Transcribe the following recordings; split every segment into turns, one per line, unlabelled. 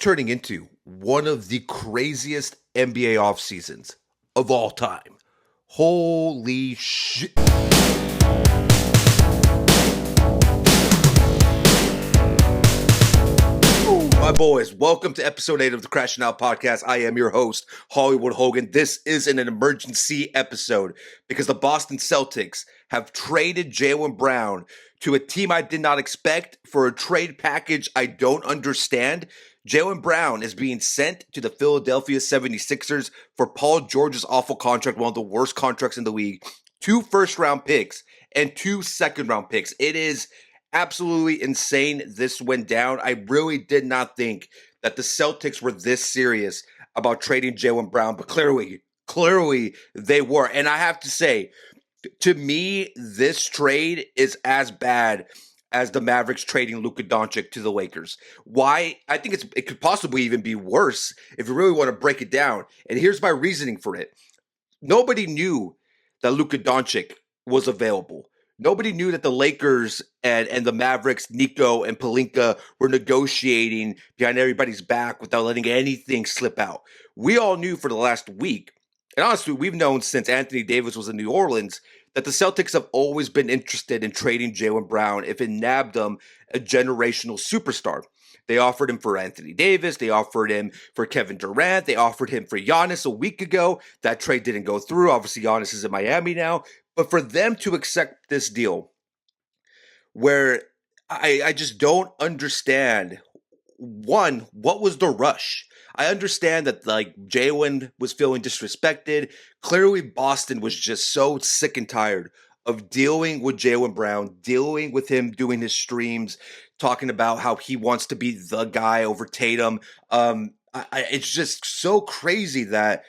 turning into one of the craziest NBA off seasons of all time. Holy shit. My boys, welcome to episode 8 of the Crashing Out Podcast. I am your host, Holguin. This is an emergency episode because the Boston Celtics have traded Jaylen Brown to a team I did not expect for a trade package I don't understand. Jaylen Brown is being sent to the Philadelphia 76ers for Paul George's awful contract, one of the worst contracts in the league, 2 first-round picks and 2 second-round picks. It is absolutely insane this went down. I really did not think that the Celtics were this serious about trading Jaylen Brown, but clearly they were. And I have to say, to me, this trade is as bad as the Mavericks trading Luka Doncic to the Lakers. Why? I think it could possibly even be worse if you really want to break it down. And here's my reasoning for it. Nobody knew that Luka Doncic was available. Nobody knew that the Lakers and the Mavericks, Nico and Pelinka, were negotiating behind everybody's back without letting anything slip out. We all knew for the last week, and honestly, we've known since Anthony Davis was in New Orleans, that the Celtics have always been interested in trading Jaylen Brown if it nabbed them a generational superstar. They offered him for Anthony Davis. They offered him for Kevin Durant. They offered him for Giannis a week ago. That trade didn't go through. Obviously, Giannis is in Miami now. But for them to accept this deal, where I just don't understand, one, what was the rush? I understand that Jaylen was feeling disrespected. Clearly, Boston was just so sick and tired of dealing with Jaylen Brown, dealing with him doing his streams, talking about how he wants to be the guy over Tatum. It's just so crazy that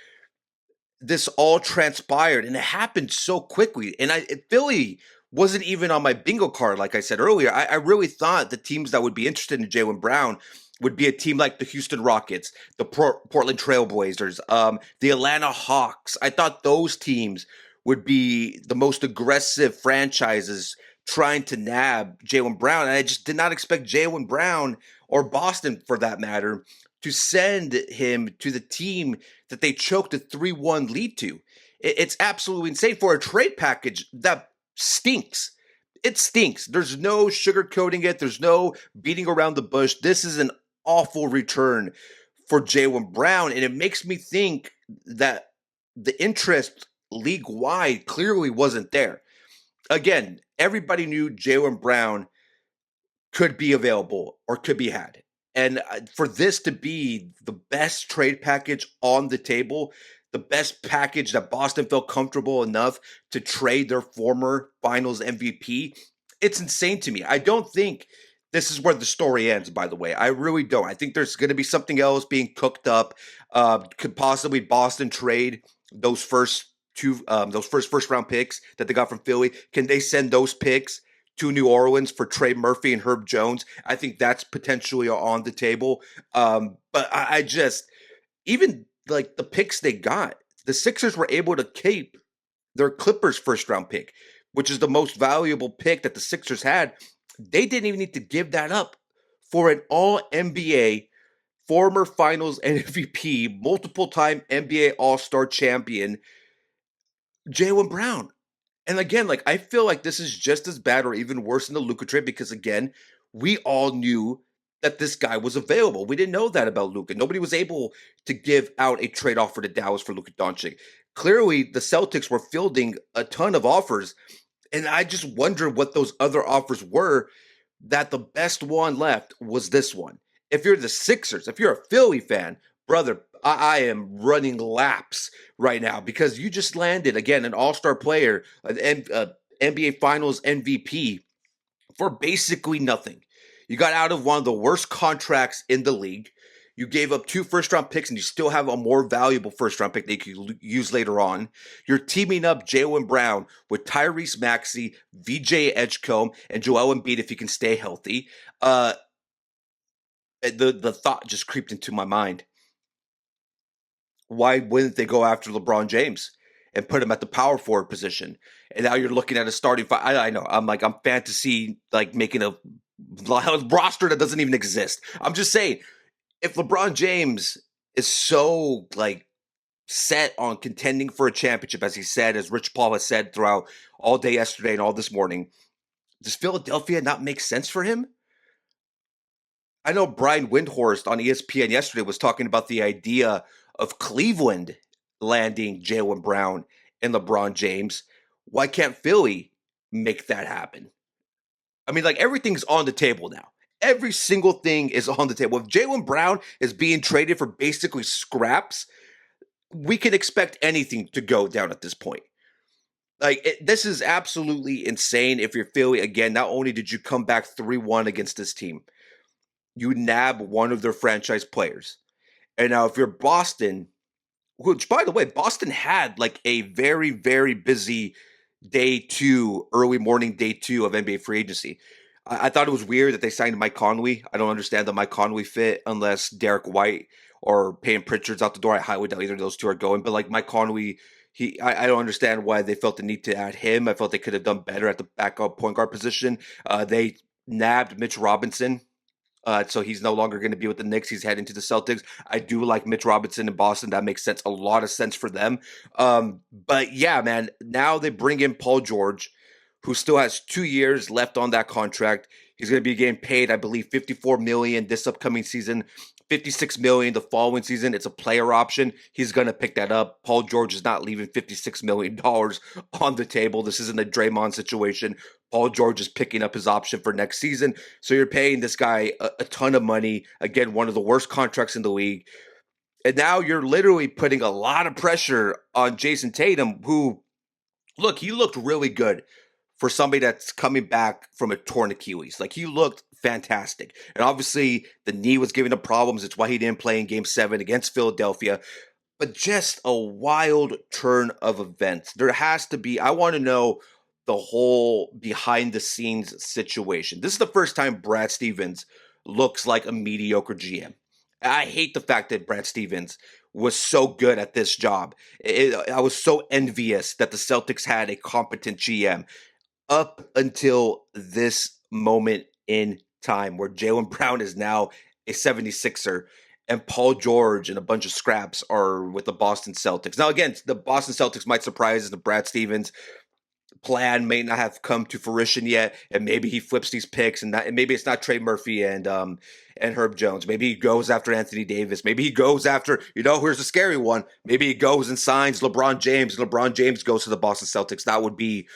this all transpired, and it happened so quickly. And Philly wasn't even on my bingo card, like I said earlier. I really thought the teams that would be interested in Jaylen Brown would be a team like the Houston Rockets, the Portland Trailblazers, the Atlanta Hawks. I thought those teams would be the most aggressive franchises trying to nab Jaylen Brown. And I just did not expect Jaylen Brown, or Boston for that matter, to send him to the team that they choked a 3-1 lead to. It's absolutely insane for a trade package that stinks. It stinks. There's no sugarcoating it. There's no beating around the bush. This is an awful return for Jaylen Brown, and it makes me think that the interest league-wide clearly wasn't there. Again, everybody knew Jaylen Brown could be available or could be had. And for this to be the best trade package on the table, the best package that Boston felt comfortable enough to trade their former finals MVP, it's insane to me. I don't think this is where the story ends, by the way. I really don't. I think there's going to be something else being cooked up. Could possibly Boston trade those first round picks that they got from Philly? Can they send those picks to New Orleans for Trey Murphy and Herb Jones? I think that's potentially on the table. But I just, even like the picks they got, the Sixers were able to keep their Clippers first round pick, which is the most valuable pick that the Sixers had. They didn't even need to give that up for an all-NBA, former finals MVP, multiple-time NBA All-Star champion, Jaylen Brown. And again, I feel like this is just as bad or even worse than the Luka trade because, again, we all knew that this guy was available. We didn't know that about Luka. Nobody was able to give out a trade offer to Dallas for Luka Doncic. Clearly, the Celtics were fielding a ton of offers, and I just wonder what those other offers were, that the best one left was this one. If you're the Sixers, if you're a Philly fan, brother, I am running laps right now because you just landed, again, an all-star player, an NBA Finals MVP for basically nothing. You got out of one of the worst contracts in the league. You gave up 2 first-round picks, and you still have a more valuable first-round pick that you could use later on. You're teaming up Jaylen Brown with Tyrese Maxey, VJ Edgecombe, and Joel Embiid if he can stay healthy. The thought just creeped into my mind. Why wouldn't they go after LeBron James and put him at the power forward position? And now you're looking at a starting five. I know. I'm fantasy making a roster that doesn't even exist. I'm just saying, if LeBron James is so like set on contending for a championship, as he said, as Rich Paul has said throughout all day yesterday and all this morning, does Philadelphia not make sense for him? I know Brian Windhorst on ESPN yesterday was talking about the idea of Cleveland landing Jaylen Brown and LeBron James. Why can't Philly make that happen? I mean, like everything's on the table now. Every single thing is on the table. If Jaylen Brown is being traded for basically scraps, we can expect anything to go down at this point. This is absolutely insane. If you're Philly, again, not only did you come back 3-1 against this team, you nab one of their franchise players. And now if you're Boston, which by the way, Boston had like a very, very busy early morning day 2 of NBA free agency. I thought it was weird that they signed Mike Conley. I don't understand the Mike Conley fit unless Derek White or Payne Pritchard's out the door. I highly doubt either of those two are going. But like Mike Conley, I don't understand why they felt the need to add him. I felt they could have done better at the backup point guard position. They nabbed Mitch Robinson. So he's no longer going to be with the Knicks. He's heading to the Celtics. I do like Mitch Robinson in Boston. That makes sense. A lot of sense for them. But yeah, man, now they bring in Paul George, who still has 2 years left on that contract. He's going to be getting paid, I believe, $54 million this upcoming season, $56 million the following season. It's a player option. He's going to pick that up. Paul George is not leaving $56 million on the table. This isn't a Draymond situation. Paul George is picking up his option for next season. So you're paying this guy a ton of money. Again, one of the worst contracts in the league. And now you're literally putting a lot of pressure on Jason Tatum, who, look, he looked really good for somebody that's coming back from a torn Achilles. Like, he looked fantastic. And obviously, the knee was giving him problems. It's why he didn't play in Game 7 against Philadelphia. But just a wild turn of events. There has to be, I want to know the whole behind-the-scenes situation. This is the first time Brad Stevens looks like a mediocre GM. I hate the fact that Brad Stevens was so good at this job. I was so envious that the Celtics had a competent GM up until this moment in time where Jaylen Brown is now a 76er and Paul George and a bunch of scraps are with the Boston Celtics. Now, again, the Boston Celtics might surprise us. The Brad Stevens plan may not have come to fruition yet, and maybe he flips these picks, and maybe it's not Trey Murphy and Herb Jones. Maybe he goes after Anthony Davis. Maybe he goes after, here's the scary one. Maybe he goes and signs LeBron James. LeBron James goes to the Boston Celtics. That would be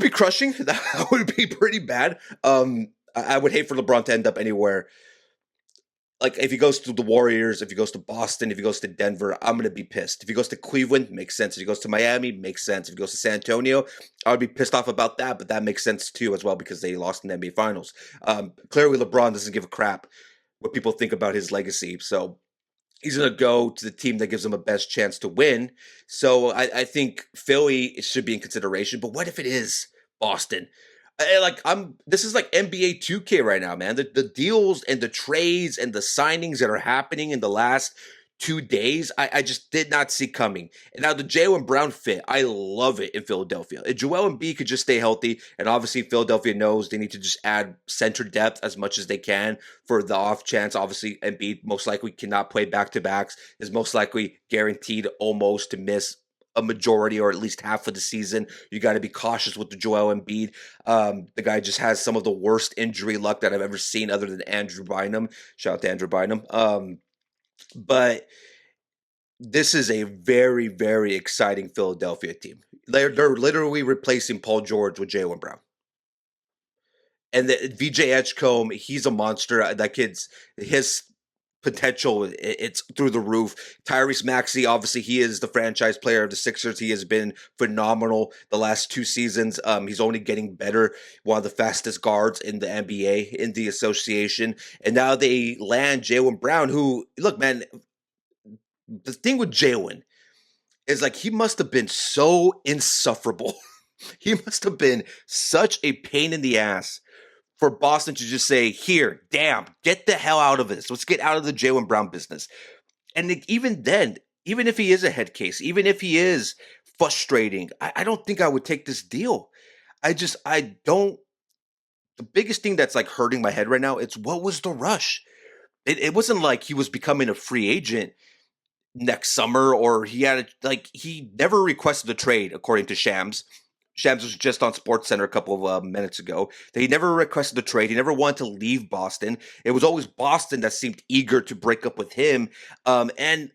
crushing. That would be pretty bad. I would hate for LeBron to end up anywhere. Like, if he goes to the Warriors, if he goes to Boston, if he goes to Denver, I'm going to be pissed. If he goes to Cleveland, makes sense. If he goes to Miami, makes sense. If he goes to San Antonio, I would be pissed off about that, but that makes sense too as well because they lost in the NBA Finals. Clearly, LeBron doesn't give a crap what people think about his legacy, so he's going to go to the team that gives him a best chance to win. So I think Philly should be in consideration, but what if it is Boston? This is like NBA 2K right now, man. The deals and the trades and the signings that are happening in the last 2 days, I just did not see coming. And now the Jaylen Brown fit, I love it in Philadelphia. If Joel Embiid could just stay healthy, and obviously Philadelphia knows they need to just add center depth as much as they can for the off chance. Obviously, Embiid most likely cannot play back-to-backs, is most likely guaranteed almost to miss a majority or at least half of the season. You got to be cautious with the Joel Embiid. The guy just has some of the worst injury luck that I've ever seen other than Andrew Bynum. Shout out to Andrew Bynum. But this is a very, very exciting Philadelphia team. They're literally replacing Paul George with Jaylen Brown. And the VJ Edgecombe, he's a monster. That his potential, it's through the roof. Tyrese Maxey, obviously, he is the franchise player of the Sixers. He has been phenomenal the last 2 seasons. He's only getting better. One of the fastest guards in the NBA, in the association. And now they land Jaylen Brown, who, look, man, the thing with Jaylen is like he must have been so insufferable. He must have been such a pain in the ass for Boston to just say, here, damn, get the hell out of this. Let's get out of the Jaylen Brown business. And even then, even if he is a head case, even if he is frustrating, I don't think I would take this deal. The biggest thing that's like hurting my head right now, it's what was the rush? it wasn't like he was becoming a free agent next summer, or he never requested a trade, according to Shams. Shams was just on SportsCenter a couple of minutes ago. That he never requested a trade. He never wanted to leave Boston. It was always Boston that seemed eager to break up with him. And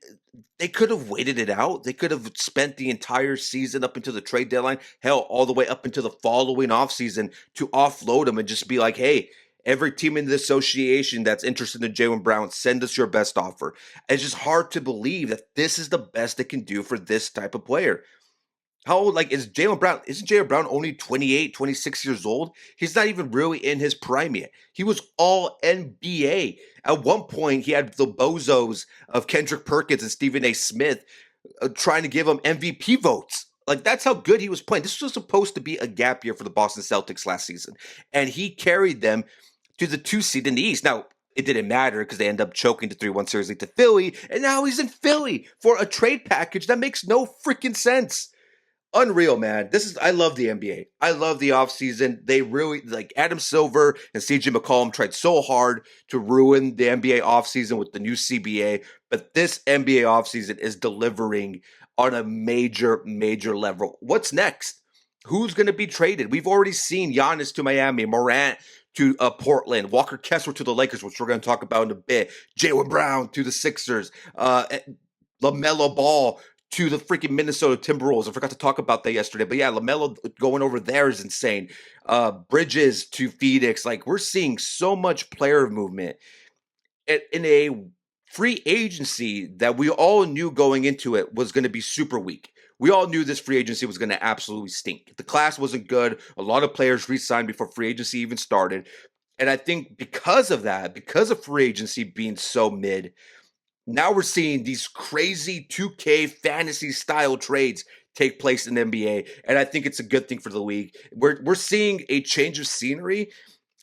they could have waited it out. They could have spent the entire season up until the trade deadline, hell, all the way up until the following offseason to offload him and just be like, hey, every team in the association that's interested in Jaylen Brown, send us your best offer. It's just hard to believe that this is the best they can do for this type of player. How old, is Jaylen Brown? Isn't Jaylen Brown only 28, 26 years old? He's not even really in his prime yet. He was all NBA. At one point, he had the bozos of Kendrick Perkins and Stephen A. Smith trying to give him MVP votes. That's how good he was playing. This was supposed to be a gap year for the Boston Celtics last season. And he carried them to the 2 seed in the East. Now, it didn't matter because they end up choking the 3-1 series lead to Philly. And now he's in Philly for a trade package that makes no freaking sense. Unreal, man. I love the NBA. I love the offseason. They really, Adam Silver and CJ McCollum tried so hard to ruin the NBA offseason with the new CBA, but this NBA offseason is delivering on a major, major level. What's next? Who's going to be traded? We've already seen Giannis to Miami, Morant to Portland, Walker Kessler to the Lakers, which we're going to talk about in a bit, Jaylen Brown to the Sixers, LaMelo Ball to the freaking Minnesota Timberwolves. I forgot to talk about that yesterday. But yeah, LaMelo going over there is insane. Bridges to Phoenix. We're seeing so much player movement in a free agency that we all knew going into it was going to be super weak. We all knew this free agency was going to absolutely stink. The class wasn't good. A lot of players re-signed before free agency even started. And I think because of that, because of free agency being so mid, now we're seeing these crazy 2K fantasy style trades take place in the NBA, and I think it's a good thing for the league. We're seeing a change of scenery,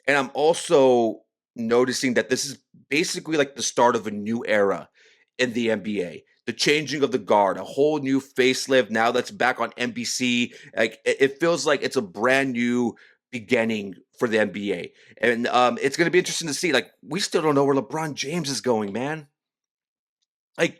and I'm also noticing that this is basically like the start of a new era in the NBA. The changing of the guard, a whole new facelift now that's back on NBC. It feels like it's a brand new beginning for the NBA, and it's going to be interesting to see. We still don't know where LeBron James is going, man.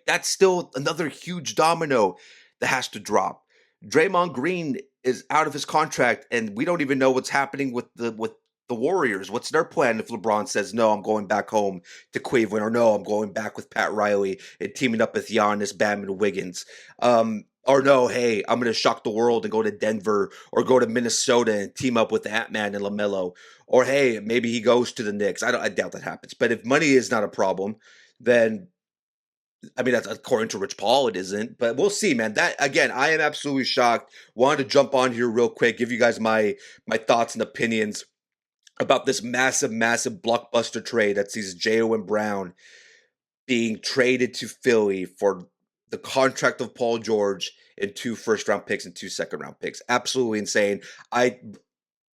That's still another huge domino that has to drop. Draymond Green is out of his contract, and we don't even know what's happening with the Warriors. What's their plan if LeBron says, no, I'm going back home to Cleveland, or no, I'm going back with Pat Riley and teaming up with Giannis, Bam, and Wiggins? Or no, hey, I'm going to shock the world and go to Denver or go to Minnesota and team up with Ant-Man and LaMelo. Or hey, maybe he goes to the Knicks. I doubt that happens. But if money is not a problem, then that's according to Rich Paul, it isn't, but we'll see, man. That, again, I am absolutely shocked. Wanted to jump on here real quick, give you guys my thoughts and opinions about this massive, massive blockbuster trade that sees Jaylen Brown being traded to Philly for the contract of Paul George and 2 first-round picks and 2 second-round picks. Absolutely insane. I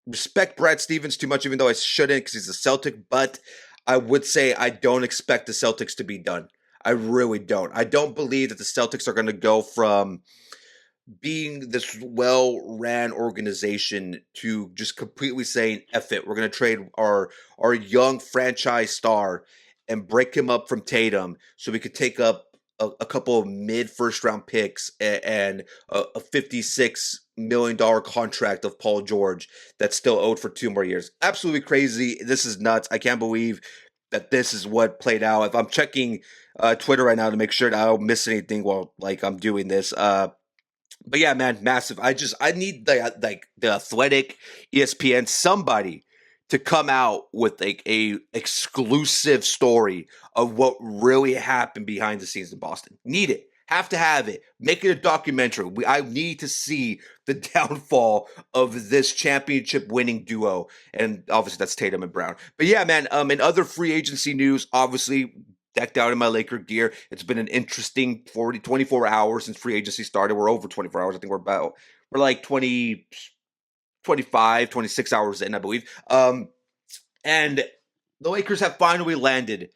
respect Brad Stevens too much, even though I shouldn't because he's a Celtic, but I would say I don't expect the Celtics to be done. I really don't. I don't believe that the Celtics are going to go from being this well-ran organization to just completely saying, F it, we're going to trade our young franchise star and break him up from Tatum so we could take up a couple of mid-first-round picks and a $56 million contract of Paul George that's still owed for 2 more years. Absolutely crazy. This is nuts. I can't believe that this is what played out. If I'm checking Twitter right now to make sure that I don't miss anything while I'm doing this. But yeah, man, massive. I need the Athletic, ESPN, somebody to come out with a exclusive story of what really happened behind the scenes in Boston. Need it. Have to have it. Make it a documentary. I need to see the downfall of this championship-winning duo. And obviously that's Tatum and Brown. But yeah, man, in other free agency news, obviously decked out in my Laker gear. It's been an interesting 24 hours since free agency started. We're over 24 hours. I think we're like 20, 25, 26 hours in, I believe. And the Lakers have finally landed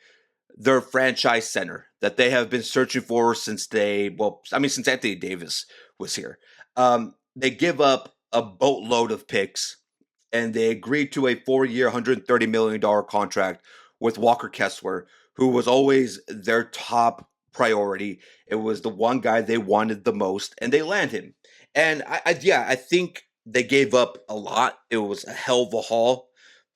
their franchise center that they have been searching for since since Anthony Davis was here. They give up a boatload of picks, and they agreed to a 4-year, $130 million contract with Walker Kessler, who was always their top priority. It was the one guy they wanted the most, and they land him. And I think they gave up a lot. It was a hell of a haul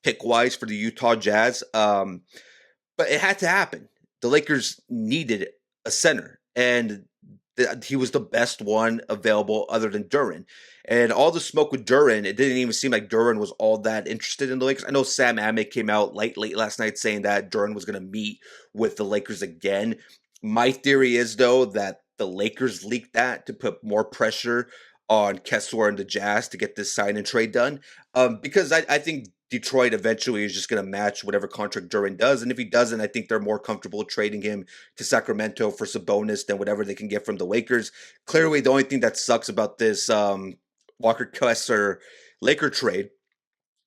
pick wise for the Utah Jazz. But it had to happen. The Lakers needed a center, and he was the best one available other than Duran. And all the smoke with Duran, it didn't even seem like Duran was all that interested in the Lakers. I know Sam Amick came out late last night saying that Duran was going to meet with the Lakers again. My theory is, though, that the Lakers leaked that to put more pressure on Kessler and the Jazz to get this sign and trade done. Because I think Detroit eventually is just going to match whatever contract Duran does. And if he doesn't, I think they're more comfortable trading him to Sacramento for Sabonis than whatever they can get from the Lakers. Clearly, the only thing that sucks about this Walker Kessler Laker trade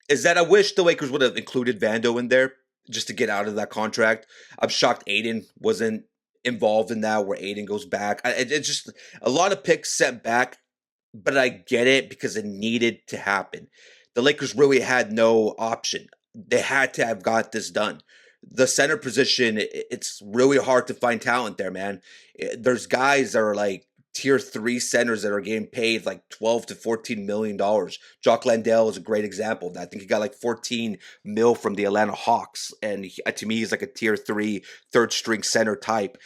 is that I wish the Lakers would have included Vando in there just to get out of that contract. I'm shocked Aiden wasn't involved in that, where Aiden goes back. It's just a lot of picks sent back, but I get it because it needed to happen. The Lakers really had no option. They had to have got this done. The center position, it's really hard to find talent there, man. There's guys that are like tier 3 centers that are getting paid like 12 to 14 million dollars. Jock Landale is a great example of that. I think he got like 14 mil from the Atlanta Hawks, and to me he's like a tier 3 third string center type.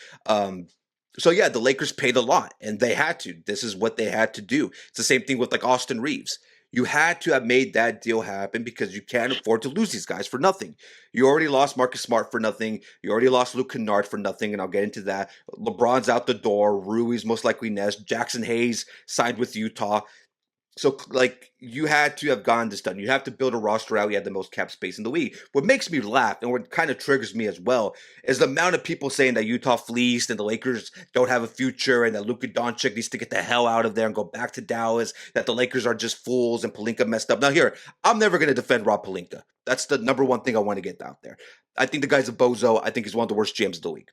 So yeah, the Lakers paid a lot, and they had to. This is what they had to do. It's the same thing with like Austin Reeves. You had to have made that deal happen because you can't afford to lose these guys for nothing. You already lost Marcus Smart for nothing. You already lost Luke Kennard for nothing, and I'll get into that. LeBron's out the door. Rui's most likely next. Jackson Hayes signed with Utah. So, like, you had to have gotten this done. You have to build a roster out. You had the most cap space in the league. What makes me laugh, and what kind of triggers me as well, is the amount of people saying that Utah fleeced and the Lakers don't have a future and that Luka Doncic needs to get the hell out of there and go back to Dallas, that the Lakers are just fools and Pelinka messed up. Now, here, I'm never going to defend Rob Pelinka. That's the number one thing I want to get out there. I think the guy's a bozo. I think he's one of the worst GMs in the league.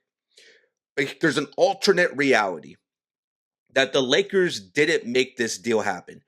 But there's an alternate reality that the Lakers didn't make this deal happen.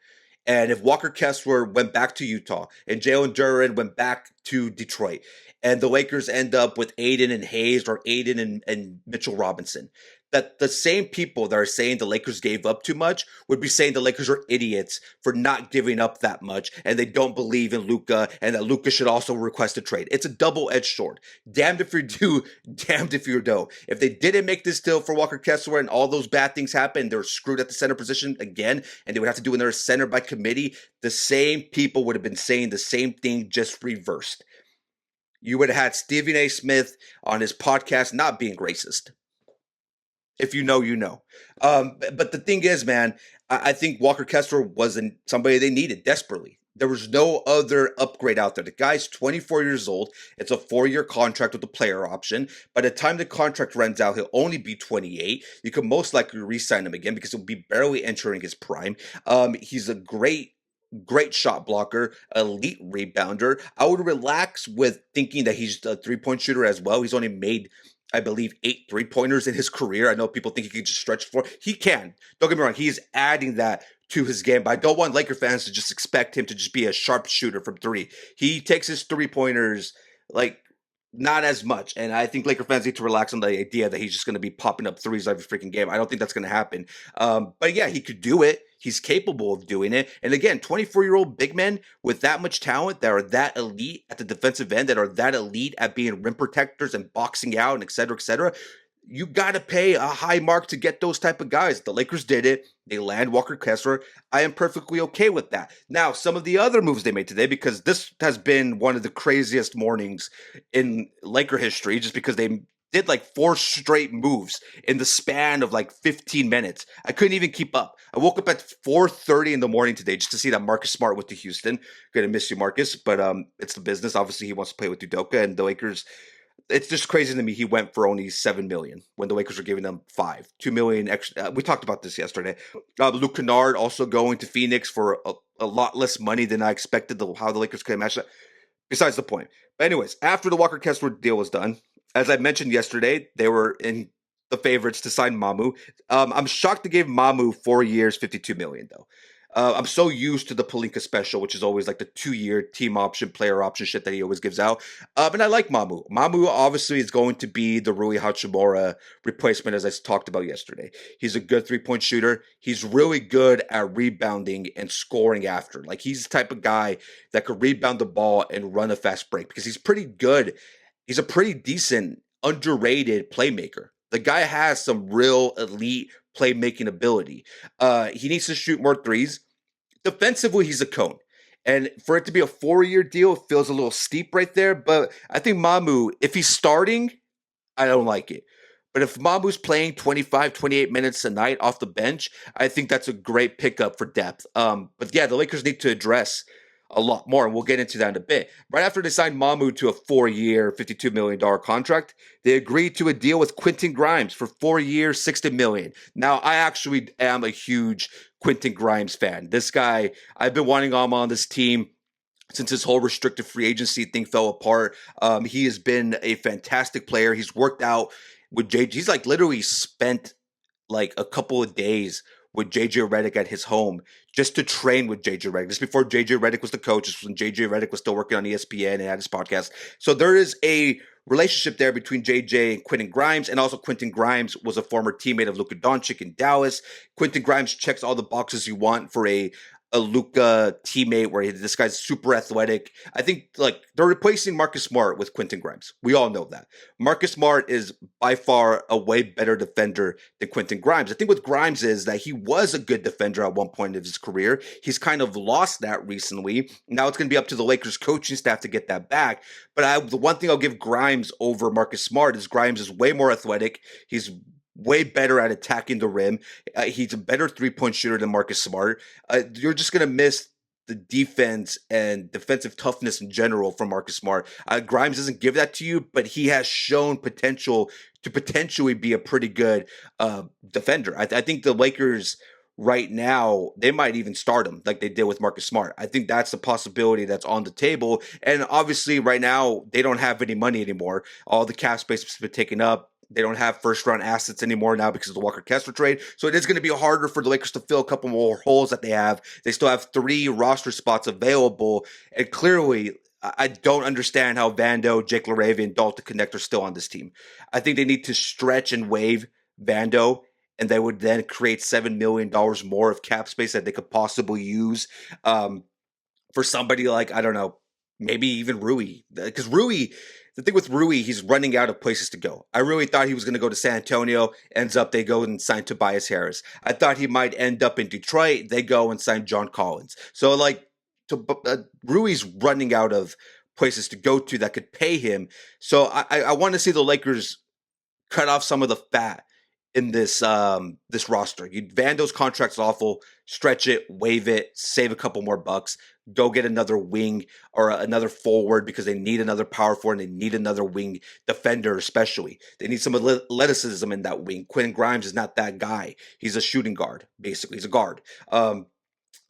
And if Walker Kessler went back to Utah and Jalen Duren went back to Detroit, and the Lakers end up with Aiden and Hayes or Aiden and Mitchell Robinson, that the same people that are saying the Lakers gave up too much would be saying the Lakers are idiots for not giving up that much, and they don't believe in Luka, and that Luka should also request a trade. It's a double-edged sword. Damned if you do, damned if you don't. If they didn't make this deal for Walker Kessler and all those bad things happen, they're screwed at the center position again, and they would have to do another center by committee, the same people would have been saying the same thing, just reversed. You would have had Stephen A. Smith on his podcast not being racist. If you know, you know. But the thing is, man, I think Walker Kessler wasn't somebody they needed desperately. There was no other upgrade out there. The guy's 24 years old. It's a 4-year contract with a player option. By the time the contract runs out, he'll only be 28. You could most likely re-sign him again because he'll be barely entering his prime. He's a great shot blocker, elite rebounder. I would relax with thinking that he's a 3-point shooter as well. He's only made, I believe, 8 3-pointers in his career. I know people think he can just stretch for. He can. Don't get me wrong. He's adding that to his game, but I don't want Laker fans to just expect him to just be a sharp shooter from 3. He takes his 3-pointers like not as much, and I think Laker fans need to relax on the idea that he's just going to be popping up threes every freaking game. I don't think that's going to happen. But yeah, he could do it. He's capable of doing it. And again, 24-year-old big men with that much talent that are that elite at the defensive end, that are that elite at being rim protectors and boxing out and et cetera, you got to pay a high mark to get those type of guys. The Lakers did it. They land Walker Kessler. I am perfectly okay with that. Now, some of the other moves they made today, because this has been one of the craziest mornings in Laker history, just because they did like 4 straight moves in the span of like 15 minutes. I couldn't even keep up. I woke up at 4:30 in the morning today just to see that Marcus Smart went to Houston. Gonna miss you, Marcus, but it's the business. Obviously, he wants to play with Udoka, and the Lakers. It's just crazy to me. He went for only $7 million when the Lakers were giving them $2 million extra. We talked about this yesterday. Luke Kennard also going to Phoenix for a lot less money than I expected. How the Lakers could match that. Besides the point. But anyways, after the Walker Kessler deal was done, as I mentioned yesterday, they were in the favorites to sign Mamu. I'm shocked they gave Mamu 4 years, $52 million though. I'm so used to the Palinka special, which is always like the 2-year team option, player option shit that he always gives out. And I like Mamu. Mamu obviously is going to be the Rui Hachimura replacement, as I talked about yesterday. He's a good 3-point shooter. He's really good at rebounding and scoring after. Like, he's the type of guy that could rebound the ball and run a fast break because he's pretty good. He's a pretty decent, underrated playmaker. The guy has some real elite playmaking ability. He needs to shoot more threes. Defensively, he's a cone. And for it to be a 4-year deal, it feels a little steep right there. But I think Mamu, if he's starting, I don't like it. But if Mamu's playing 25, 28 minutes a night off the bench, I think that's a great pickup for depth. But yeah, the Lakers need to address a lot more, and we'll get into that in a bit. Right after they signed Mamu to a 4-year, $52 million contract, they agreed to a deal with Quentin Grimes for 4 years, $60 million. Now, I actually am a huge Quentin Grimes fan. This guy, I've been wanting him on this team since this whole restricted free agency thing fell apart. He has been a fantastic player. He's worked out with JJ. He's like literally spent like a couple of days with JJ Redick at his home just to train with JJ Redick. This before JJ Redick was the coach. This was when JJ Redick was still working on ESPN and had his podcast. So there is a relationship there between JJ and Quentin Grimes, and also Quentin Grimes was a former teammate of Luka Doncic in Dallas. Quentin Grimes checks all the boxes you want for a Luka teammate where this guy's super athletic. I think like they're replacing Marcus Smart with Quentin Grimes. We all know that. Marcus Smart is by far a way better defender than Quentin Grimes. The thing with Grimes is that he was a good defender at one point of his career. He's kind of lost that recently. Now it's going to be up to the Lakers coaching staff to get that back. But the one thing I'll give Grimes over Marcus Smart is Grimes is way more athletic. He's way better at attacking the rim. He's a better 3-point shooter than Marcus Smart. You're just going to miss the defense and defensive toughness in general from Marcus Smart. Grimes doesn't give that to you, but he has shown potential to potentially be a pretty good defender. I think the Lakers right now, they might even start him like they did with Marcus Smart. I think that's a possibility that's on the table. And obviously right now, they don't have any money anymore. All the cap space has been taken up. They don't have first-round assets anymore now because of the Walker Kessler trade. So it is going to be harder for the Lakers to fill a couple more holes that they have. They still have 3 roster spots available. And clearly, I don't understand how Vando, Jake LaRavia, and Dalton Connect are still on this team. I think they need to stretch and waive Vando, and they would then create $7 million more of cap space that they could possibly use for somebody like, I don't know, maybe even Rui. Because Rui... The thing with Rui, he's running out of places to go. I really thought he was going to go to San Antonio. Ends up, they go and sign Tobias Harris. I thought he might end up in Detroit. They go and sign John Collins. So, like, Rui's running out of places to go to that could pay him. So, I want to see the Lakers cut off some of the fat in this roster. Vando's contract's awful. Stretch it, waive it, save a couple more bucks. Go get another wing or another forward because they need another power forward and they need another wing defender especially. They need some athleticism in that wing. Quentin Grimes is not that guy. He's a shooting guard, basically. He's a guard.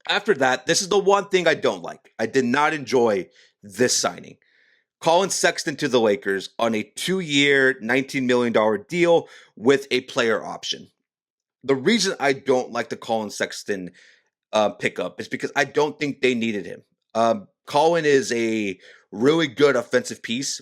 After that, this is the one thing I don't like. I did not enjoy this signing. Colin Sexton to the Lakers on a 2-year, $19 million deal with a player option. The reason I don't like the Colin Sexton pickup is because I don't think they needed him. Colin is a really good offensive piece.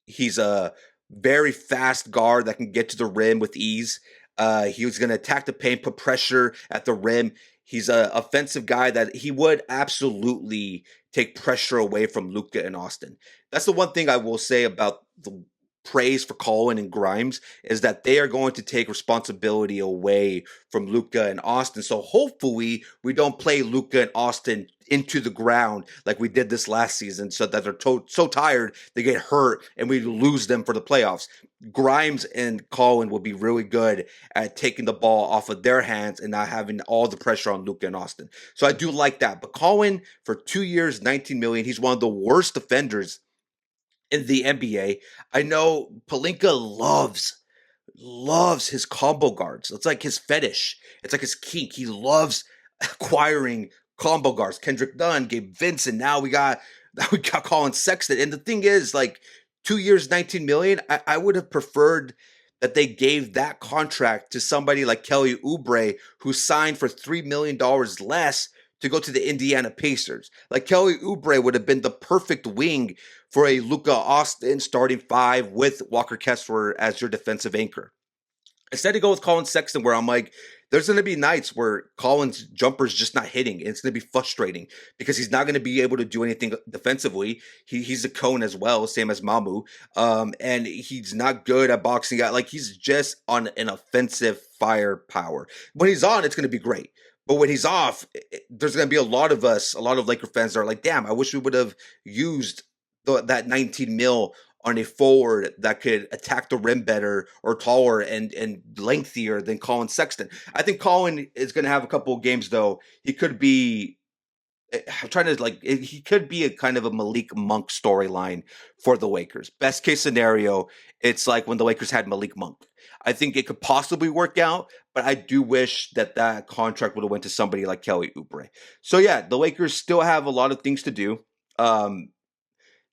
He's a very fast guard that can get to the rim with ease. He was going to attack the paint, put pressure at the rim. He's an offensive guy that he would absolutely take pressure away from Luka and Austin. That's the one thing I will say about the praise for Colin and Grimes is that they are going to take responsibility away from Luka and Austin. So hopefully we don't play Luka and Austin into the ground like we did this last season so that they're so tired they get hurt and we lose them for the playoffs. Grimes and Colin will be really good at taking the ball off of their hands and not having all the pressure on Luka and Austin. So I do like that. But Colin, for 2 years, $19 million, he's one of the worst defenders in the NBA. I know Palinka loves his combo guards. It's like his fetish. It's like his kink. He loves acquiring combo guards. Kendrick Nunn, Gabe Vincent. Now we got Colin Sexton. And the thing is, like, 2 years, $19 million. I would have preferred that they gave that contract to somebody like Kelly Oubre, who signed for $3 million less to go to the Indiana Pacers. Like Kelly Oubre would have been the perfect wing for a Luka Austin starting five with Walker Kessler as your defensive anchor. Instead, to go with Colin Sexton, where I'm like, there's going to be nights where Colin's jumper's just not hitting, and it's going to be frustrating because he's not going to be able to do anything defensively. He's a cone as well, same as Mamu, and he's not good at boxing out. Like, he's just on an offensive firepower. When he's on, it's going to be great. But when he's off, there's going to be a lot of Laker fans that are like, damn, I wish we would have used that 19 mil on a forward that could attack the rim better or taller and lengthier than Colin Sexton. I think Colin is going to have a couple of games, though. He could be he could be a kind of a Malik Monk storyline for the Lakers. Best case scenario, it's like when the Lakers had Malik Monk. I think it could possibly work out, but I do wish that contract would have went to somebody like Kelly Oubre. So yeah, the Lakers still have a lot of things to do.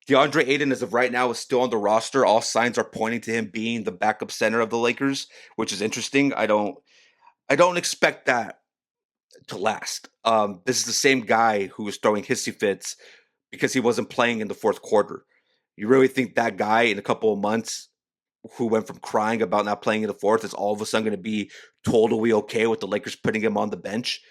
DeAndre Ayton, as of right now, is still on the roster. All signs are pointing to him being the backup center of the Lakers, which is interesting. I don't expect that to last. This is the same guy who was throwing hissy fits because he wasn't playing in the fourth quarter. You really think that guy in a couple of months who went from crying about not playing in the fourth is all of a sudden going to be totally okay with the Lakers putting him on the bench?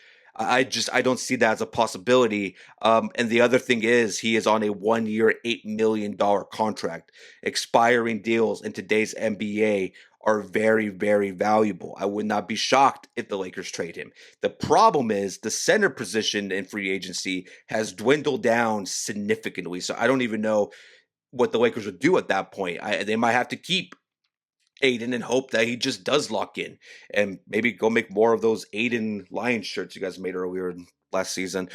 I don't see that as a possibility. And the other thing is he is on a 1 year, $8 million contract. Expiring deals in today's NBA are very, very valuable. I would not be shocked if the Lakers trade him. The problem is the center position in free agency has dwindled down significantly. So I don't even know what the Lakers would do at that point. They might have to keep Aiden and hope that he just does lock in and maybe go make more of those Aiden Lions shirts you guys made earlier last season.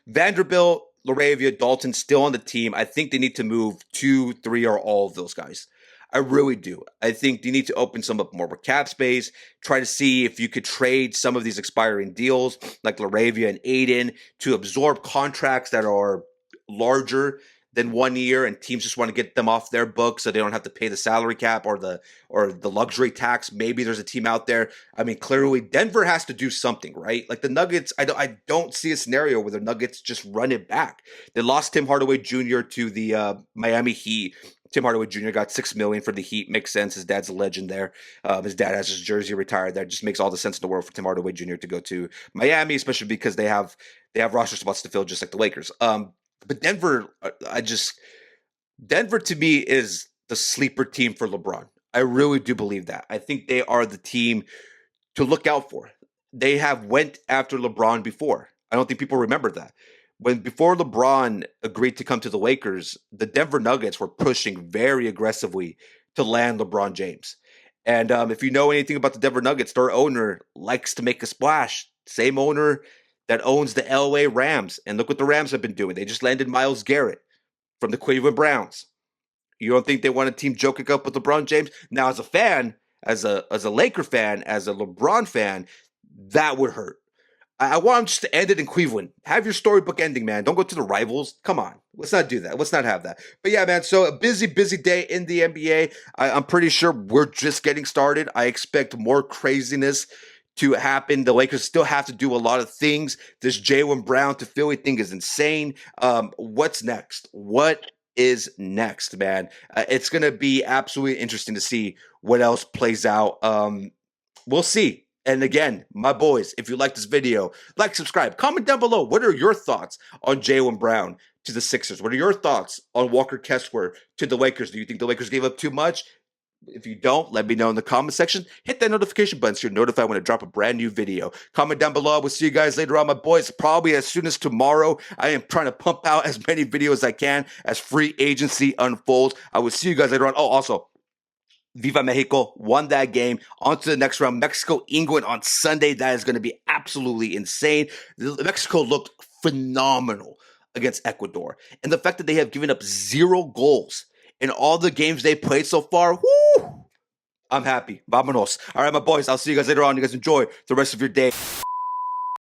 Vanderbilt, Laravia, Dalton still on the team. I think they need to move 2, 3, or all of those guys. I really do. I think they need to open some up more cap space, try to see if you could trade some of these expiring deals like Laravia and Aiden to absorb contracts that are larger than 1 year, and teams just want to get them off their books so they don't have to pay the salary cap or the luxury tax. Maybe there's a team out there. I mean, clearly Denver has to do something, right? Like the Nuggets, I don't see a scenario where the Nuggets just run it back. They lost Tim Hardaway Jr. to the Miami Heat. Tim Hardaway Jr. got $6 million for the Heat. Makes sense. His dad's a legend there. His dad has his jersey retired there. It just makes all the sense in the world for Tim Hardaway Jr. to go to Miami, especially because they have roster spots to fill just like the Lakers. But Denver, Denver to me is the sleeper team for LeBron. I really do believe that. I think they are the team to look out for. They have went after LeBron before. I don't think people remember that. Before LeBron agreed to come to the Lakers, the Denver Nuggets were pushing very aggressively to land LeBron James. And if you know anything about the Denver Nuggets, their owner likes to make a splash. Same owner that owns the LA Rams. And look what the Rams have been doing. They just landed Myles Garrett from the Cleveland Browns. You don't think they want a team joking up with LeBron James? Now, as a fan, as a Laker fan, as a LeBron fan, that would hurt. I want them just to end it in Cleveland. Have your storybook ending, man. Don't go to the rivals. Come on. Let's not do that. Let's not have that. But yeah, man, so a busy day in the NBA. I'm pretty sure we're just getting started. I expect more craziness to happen. The Lakers still have to do a lot of things. This Jaylen Brown to Philly thing is insane. What's next? What is next, man? It's going to be absolutely interesting to see what else plays out. We'll see. And again, my boys, if you like this video, like, subscribe, comment down below. What are your thoughts on Jaylen Brown to the Sixers? What are your thoughts on Walker Kessler to the Lakers? Do you think the Lakers gave up too much? If you don't, let me know in the comment section. Hit that notification button so you're notified when I drop a brand new video. Comment down below. We'll see you guys later on, my boys. Probably as soon as tomorrow. I am trying to pump out as many videos as I can as free agency unfolds. I will see you guys later on. Oh, also, Viva Mexico won that game. On to the next round. Mexico, England on Sunday. That is going to be absolutely insane. Mexico looked phenomenal against Ecuador. And the fact that they have given up 0 goals in all the games they played so far, whoo, I'm happy. Vámonos. All right, my boys, I'll see you guys later on. You guys enjoy the rest of your day.